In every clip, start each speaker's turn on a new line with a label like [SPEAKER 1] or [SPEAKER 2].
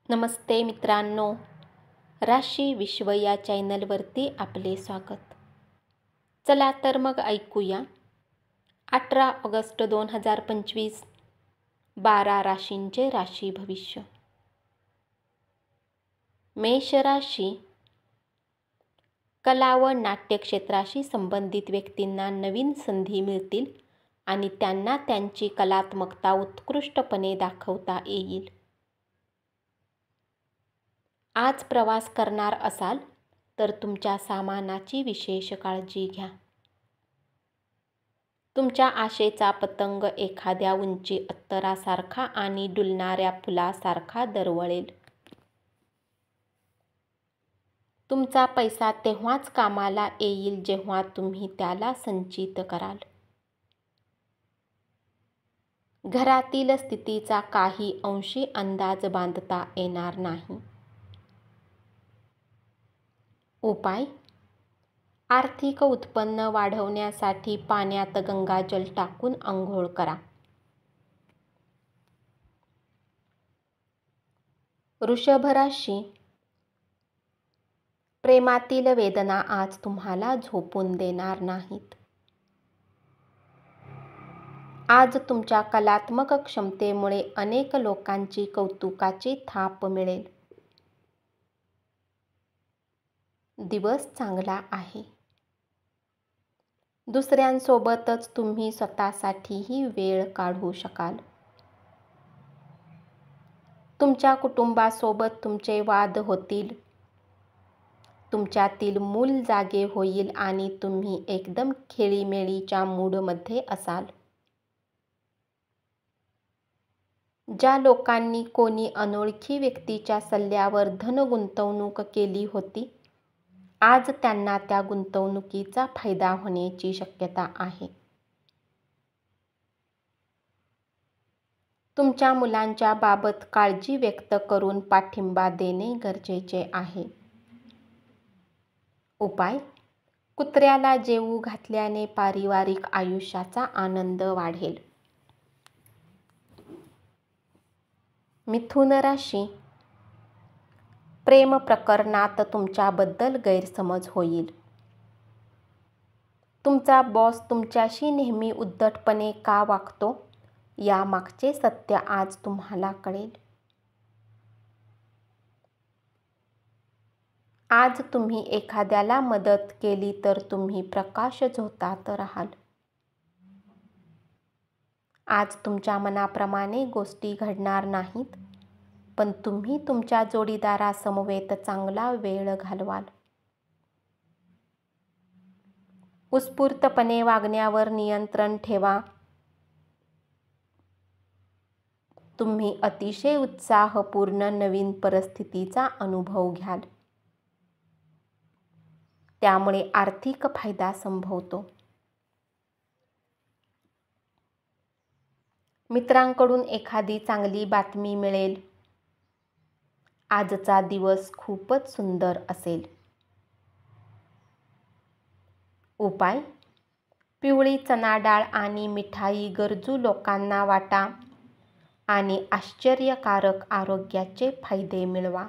[SPEAKER 1] नमस्ते मित्रांनो, राशी विश्व या चॅनलवरती आपले स्वागत. चला तर मग ऐकूया 18 ऑगस्ट 2025 12 राशींचे राशी भविष्य. मेष राशी. कला व नाट्य क्षेत्राशी संबंधित व्यक्तींना नवीन संधी मिळतील आणि त्यांना त्यांची कलात्मकता उत्कृष्टपणे दाखवता येईल. आज प्रवास करणार असाल तर तुमच्या सामानाची विशेष काळजी घ्या. तुमच्या आशेचा पतंग एखाद्या उंची अत्तरासारखा आणि डुलणाऱ्या फुलासारखा दरवळेल. तुमचा पैसा तेव्हाच कामाला येईल जेव्हा तुम्ही त्याला संचित कराल. घरातील स्थितीचा काही अंशी अंदाज बांधता येणार नाही. उपाय: आर्थिक उत्पन्न वाढवण्यासाठी पाण्यात गंगाजल टाकून अंघोळ करा. वृषभ राशी. प्रेमातील वेदना आज तुम्हाला झोपून देणार नाहीत. आज तुमच्या कलात्मक क्षमतेमुळे अनेक लोकांची कौतुकाची थाप मिळेल. दिवस चांगला आहे. दुसऱ्यांसोबतच तुम्ही स्वतःसाठीही वेळ काढू शकाल. तुमच्या कुटुंबासोबत तुमचे वाद होतील. तुमच्यातील मूल जागे होईल आणि तुम्ही एकदम खेळीमेळीच्या मूडमध्ये असाल. ज्या लोकांनी कोणी अनोळखी व्यक्तीच्या सल्ल्यावर धन गुंतवणूक केली होती, आज त्यांना त्या गुंतवणुकीचा फायदा होण्याची शक्यता आहे. तुमच्या मुलांच्या बाबत काळजी व्यक्त करून पाठिंबा देणे गरजेचे आहे. उपाय: कुत्र्याला जेवू घातल्याने पारिवारिक आयुष्याचा आनंद वाढेल. मिथुन राशी. प्रेम प्रकरणात तुमच्याबद्दल गैरसमज होईल. तुमचा बॉस तुमच्याशी नेहमी उद्धटपणे का वागतो यामागचे सत्य आज तुम्हाला कळेल. आज तुम्ही एखाद्याला मदत केली तर तुम्ही प्रकाशझोतात राहाल. आज तुमच्या मनाप्रमाणे गोष्टी घडणार नाहीत, पण तुम्ही तुमच्या जोडीदारासमवेत चांगला वेळ घालवाल. उत्स्फूर्तपणे वागण्यावर नियंत्रण ठेवा. तुम्ही अतिशय उत्साहपूर्ण नवीन परिस्थितीचा अनुभव घ्याल. त्यामुळे आर्थिक फायदा संभवतो. मित्रांकडून एखादी चांगली बातमी मिळेल. आजचा दिवस खूपच सुंदर असेल. उपाय: पिवळी चणा डाळ आणि मिठाई गरजू लोकांना वाटा आणि आश्चर्यकारक आरोग्याचे फायदे मिळवा.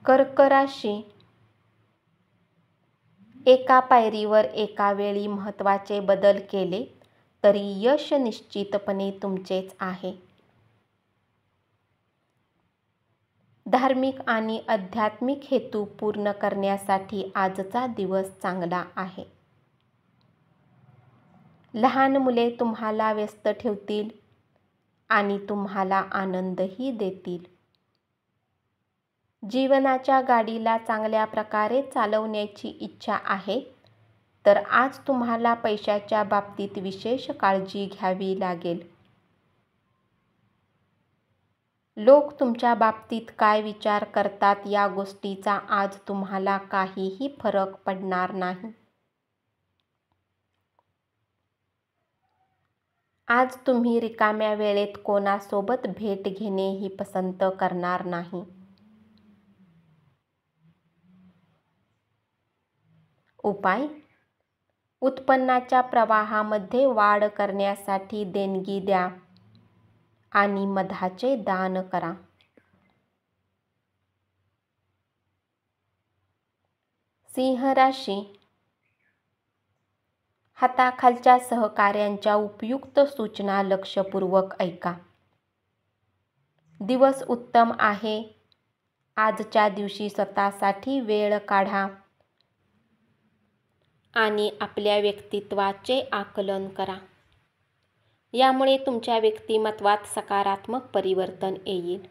[SPEAKER 1] कर्क राशी. एका पायरीवर एका वेळी महत्त्वाचे बदल केले तरी यश निश्चितपणे तुमचेच आहे. धार्मिक आणि आध्यात्मिक हेतू पूर्ण करण्यासाठी आजचा दिवस चांगला आहे. लहान मुले तुम्हाला व्यस्त ठेवतील आणि तुम्हाला आनंदही देतील. जीवनाच्या गाडीला चांगल्या प्रकारे चालवण्याची इच्छा आहे तर आज तुम्हाला पैशाच्या बाबतीत विशेष काळजी घ्यावी लागेल. लोक तुमच्या बाबतीत काय विचार करतात या गोष्टीचा आज तुम्हाला काहीही फरक पडणार नाही. आज तुम्ही रिकाम्या वेळेत कोणासोबत भेट घेणेही पसंत करणार नाही. उपाय: उत्पन्नाच्या प्रवाहामध्ये वाढ करण्यासाठी देणगी द्या आणि मधाचे दान करा. सिंह राशी, हाताखालच्या सहकाऱ्यांच्या उपयुक्त सूचना लक्षपूर्वक ऐका. दिवस उत्तम आहे. आजच्या दिवशी स्वतःसाठी वेळ काढा आणि आपल्या व्यक्तित्वाचे आकलन करा. यामुळे तुमच्या व्यक्तिमत्वात सकारात्मक परिवर्तन येईल.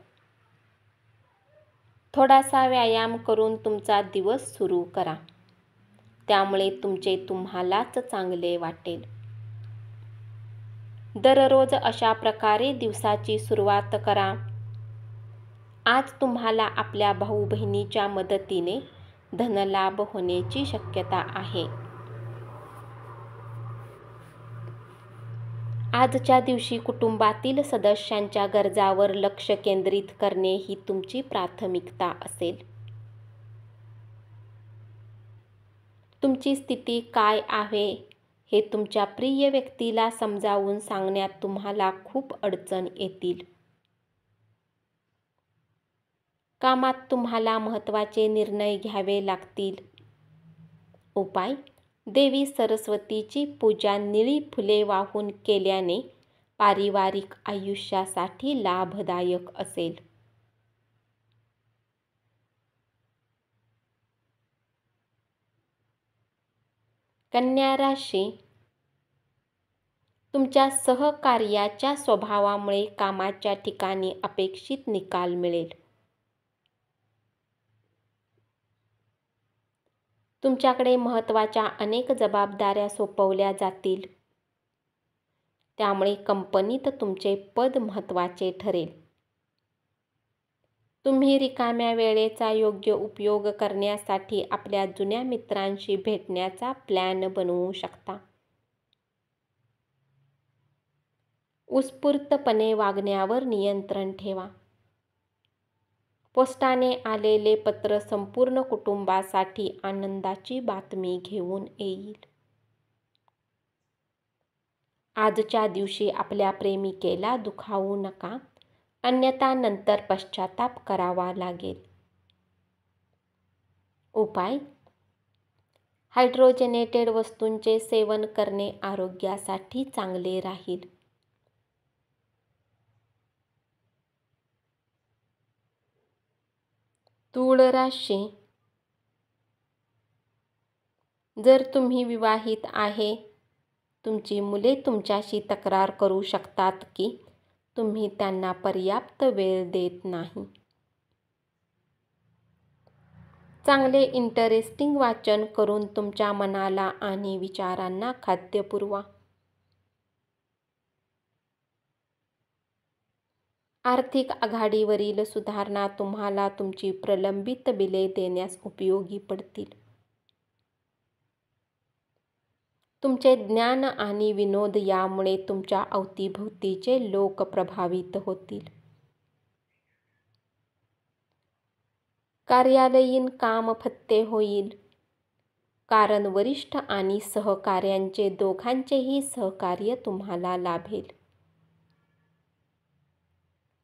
[SPEAKER 1] थोडासा व्यायाम करून तुमचा दिवस सुरू करा. त्यामुळे तुमचे तुम्हालाच चांगले वाटेल. दररोज अशा प्रकारे दिवसाची सुरुवात करा. आज तुम्हाला आपल्या भाऊ-बहिणीच्या मदतीने धनलाभ होण्याची शक्यता आहे. आजच्या दिवशी कुटुंबातील सदस्यांच्या गरजांवर लक्ष केंद्रित करणे ही तुमची प्राथमिकता असेल. तुमची स्थिती काय आहे हे तुमच्या प्रिय व्यक्तीला समजावून सांगण्यात तुम्हाला खूप अडचण येतील. कामात तुम्हाला महत्त्वाचे निर्णय घ्यावे लागतील. उपाय: देवी सरस्वतीची पूजा निळी फुले वाहून केल्याने पारिवारिक आयुष्यासाठी लाभदायक असेल. कन्या राशी, तुमच्या सहकार्याच्या स्वभावामुळे कामाच्या ठिकाणी अपेक्षित निकाल मिळेल. तुमच्याकडे महत्त्वाच्या अनेक जबाबदाऱ्या सोपवल्या जातील. त्यामुळे कंपनीत तुमचे पद महत्त्वाचे ठरेल. तुम्ही रिकाम्या वेळेचा योग्य उपयोग करण्यासाठी आपल्या जुन्या मित्रांशी भेटण्याचा प्लॅन बनवू शकता. उत्स्फूर्तपणे वागण्यावर नियंत्रण ठेवा. पोस्टाने आलेले पत्र संपूर्ण कुटुंबासाठी आनंदाची बातमी घेऊन येईल. आजच्या दिवशी आपल्या प्रेमिकेला दुखावू नका, अन्यथा नंतर पश्चाताप करावा लागेल. उपाय: हायड्रोजनेटेड वस्तूंचे सेवन करणे आरोग्यासाठी चांगले राहील. तूळ राशी, जर तुम्ही विवाहित आहे, तुमची मुले तुमच्याशी तक्रार करू शकतात की तुम्ही त्यांना पर्याप्त वेळ देत नाही. चांगले इंटरेस्टिंग वाचन करून तुमच्या मनाला आणि विचारांना खाद्य पुरवा. आर्थिक आघाडीवरील सुधारणा तुम्हाला तुमची प्रलंबित बिले देण्यास उपयोगी पडतील. तुमचे ज्ञान आणि विनोद यामुळे तुमच्या अवतीभोवतीचे लोक प्रभावित होतील. कार्यालयीन काम फत्ते होईल, कारण वरिष्ठ आणि सहकाऱ्यांचे दोघांचेही सहकार्य तुम्हाला लाभेल.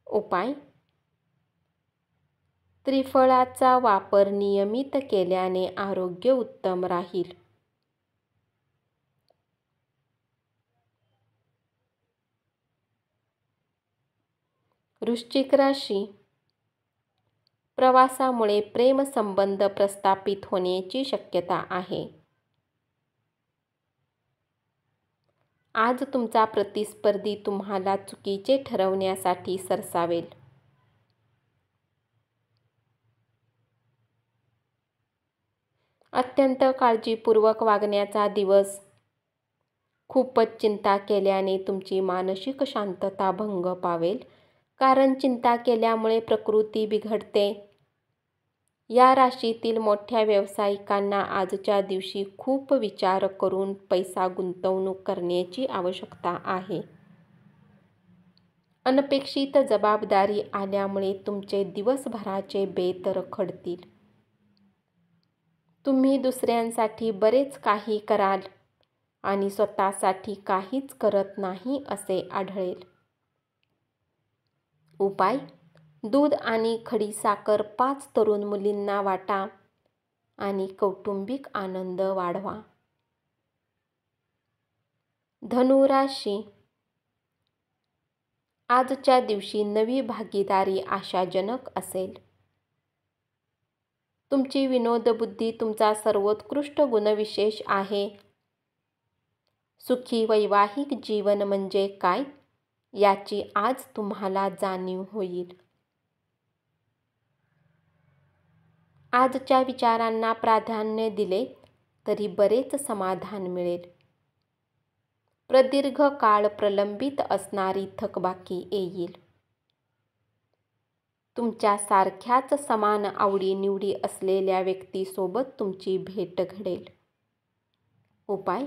[SPEAKER 1] उपाय: त्रिफळाचा वापर नियमित केल्याने आरोग्य उत्तम राहील. वृश्चिक राशी, प्रवासामुळे प्रेमसंबंध प्रस्थापित होण्याची शक्यता आहे. आज तुमचा प्रतिस्पर्धी तुम्हाला चुकीचे ठरवण्यासाठी सरसावेल. अत्यंत काळजीपूर्वक वागण्याचा दिवस. खूपच चिंता केल्याने तुमची मानसिक शांतता भंग पावेल, कारण चिंता केल्यामुळे प्रकृती बिघडते. या राशीतील मोठ्या व्यावसायिकांना आजच्या दिवशी खूप विचार करून पैसा गुंतवणूक करण्याची आवश्यकता आहे. अनपेक्षित जबाबदारी आल्यामुळे तुमचे दिवसभराचे बेत रखडतील. तुम्ही दुसऱ्यांसाठी बरेच काही कराल आणि स्वतःसाठी काहीच करत नाही असे आढळेल. उपाय: दूध आणि खडीसाखर 5 तरुण मुलींना वाटा आणि कौटुंबिक आनंद वाढवा. धनु राशी. आजच्या दिवशी नवी भागीदारी आशाजनक असेल. तुमची विनोदबुद्धी तुमचा सर्वोत्कृष्ट गुणविशेष आहे. सुखी वैवाहिक जीवन म्हणजे काय याची आज तुम्हाला जाणीव होईल. आजच्या विचारांना प्राधान्य दिले तरी बरेच समाधान मिळेल. प्रदीर्घ काळ प्रलंबित असणारी थकबाकी येईल. तुमच्या सारख्याच समान आवडीनिवडी असलेल्या व्यक्तीसोबत तुमची भेट घडेल. उपाय: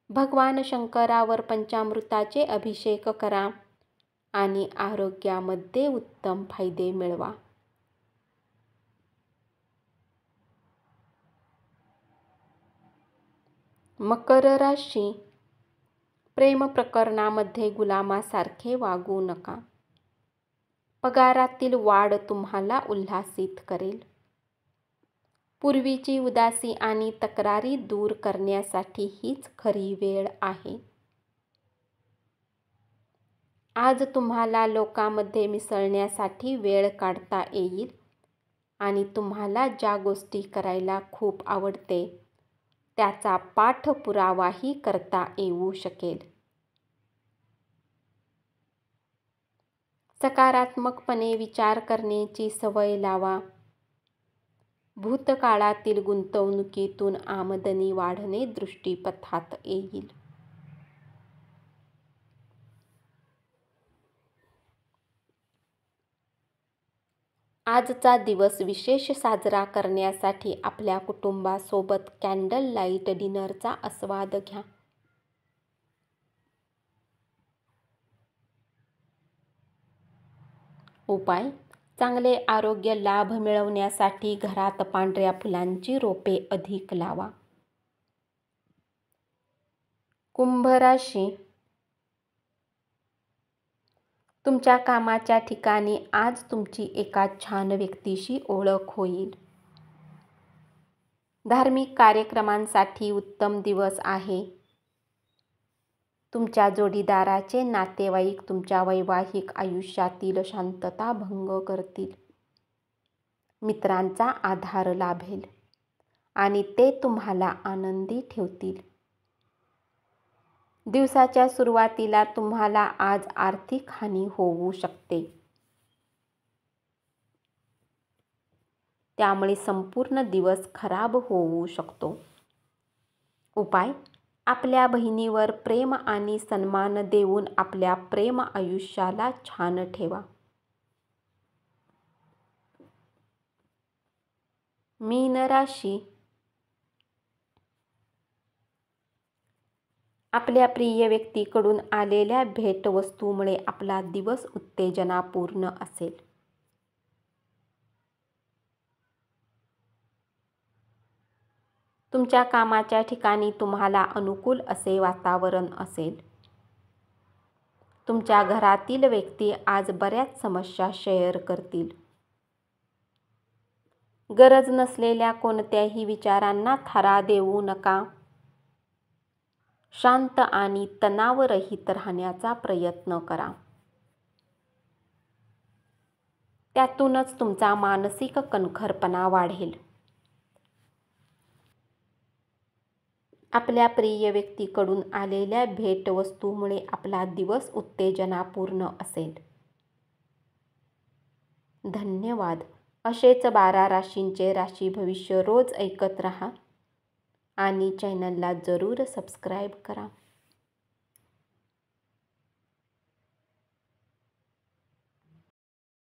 [SPEAKER 1] भगवान शंकरावर पंचामृताचे अभिषेक करा आणि आरोग्यामध्ये उत्तम फायदे मिळवा. मकर राशी. प्रेम प्रकरणामध्ये गुलामासारखे वागू नका. पगारातील वाढ तुम्हाला उल्हासित करेल. पूर्वीची उदासी आणि तक्रारी दूर करण्यासाठी हीच खरी वेळ आहे. आज तुम्हाला लोकांमध्ये मिसळण्यासाठी वेळ काढता येईल आणि तुम्हाला ज्या गोष्टी करायला खूप आवडते त्याचा पाठपुरावाही करता येऊ शकेल. सकारात्मकपणे विचार करण्याची सवय लावा. भूतकाळातील गुंतवणुकीतून आमदनी वाढणे दृष्टीपथात येईल. आजचा दिवस विशेष साजरा करण्यासाठी आपल्या कुटुंबासोबत कॅन्डल लाईट डिनरचा आस्वाद घ्या. उपाय: चांगले आरोग्य लाभ मिळवण्यासाठी घरात पांढऱ्या फुलांची रोपे अधिक लावा. कुंभ राशी. तुमच्या कामाच्या ठिकाणी आज तुमची एका छान व्यक्तीशी ओळख होईल. धार्मिक कार्यक्रमांसाठी उत्तम दिवस आहे. तुमच्या जोडीदाराचे नातेवाईक तुमच्या वैवाहिक आयुष्यातील शांतता भंग करतील. मित्रांचा आधार लाभेल आणि ते तुम्हाला आनंदी ठेवतील. दिवसाच्या सुरुवातीला तुम्हाला आज आर्थिक हानी होऊ शकते. त्यामुळे संपूर्ण दिवस खराब होऊ शकतो. उपाय: आपल्या बहिणीवर प्रेम आणि सन्मान देऊन आपल्या प्रेम आयुष्याला छान ठेवा. मीन राशी. आपल्या प्रिय व्यक्तीकडून आलेल्या भेटवस्तूमुळे आपला दिवस उत्तेजनापूर्ण असेल. तुमच्या कामाच्या ठिकाणी तुम्हाला अनुकूल असे वातावरण असेल. तुमच्या घरातील व्यक्ती आज बऱ्याच समस्या शेअर करतील. गरज नसलेल्या कोणत्याही विचारांना थारा देऊ नका. शांत आणि तणावरहित राहण्याचा प्रयत्न करा. त्यातूनच तुमचा मानसिक कणखरपणा वाढेल. आपल्या प्रिय व्यक्तीकडून आलेल्या भेटवस्तूमुळे आपला दिवस उत्तेजनापूर्ण असेल. धन्यवाद. असेच 12 राशींचे राशी भविष्य रोज ऐकत रहा आणि चॅनलला जरूर सबस्क्राईब करा.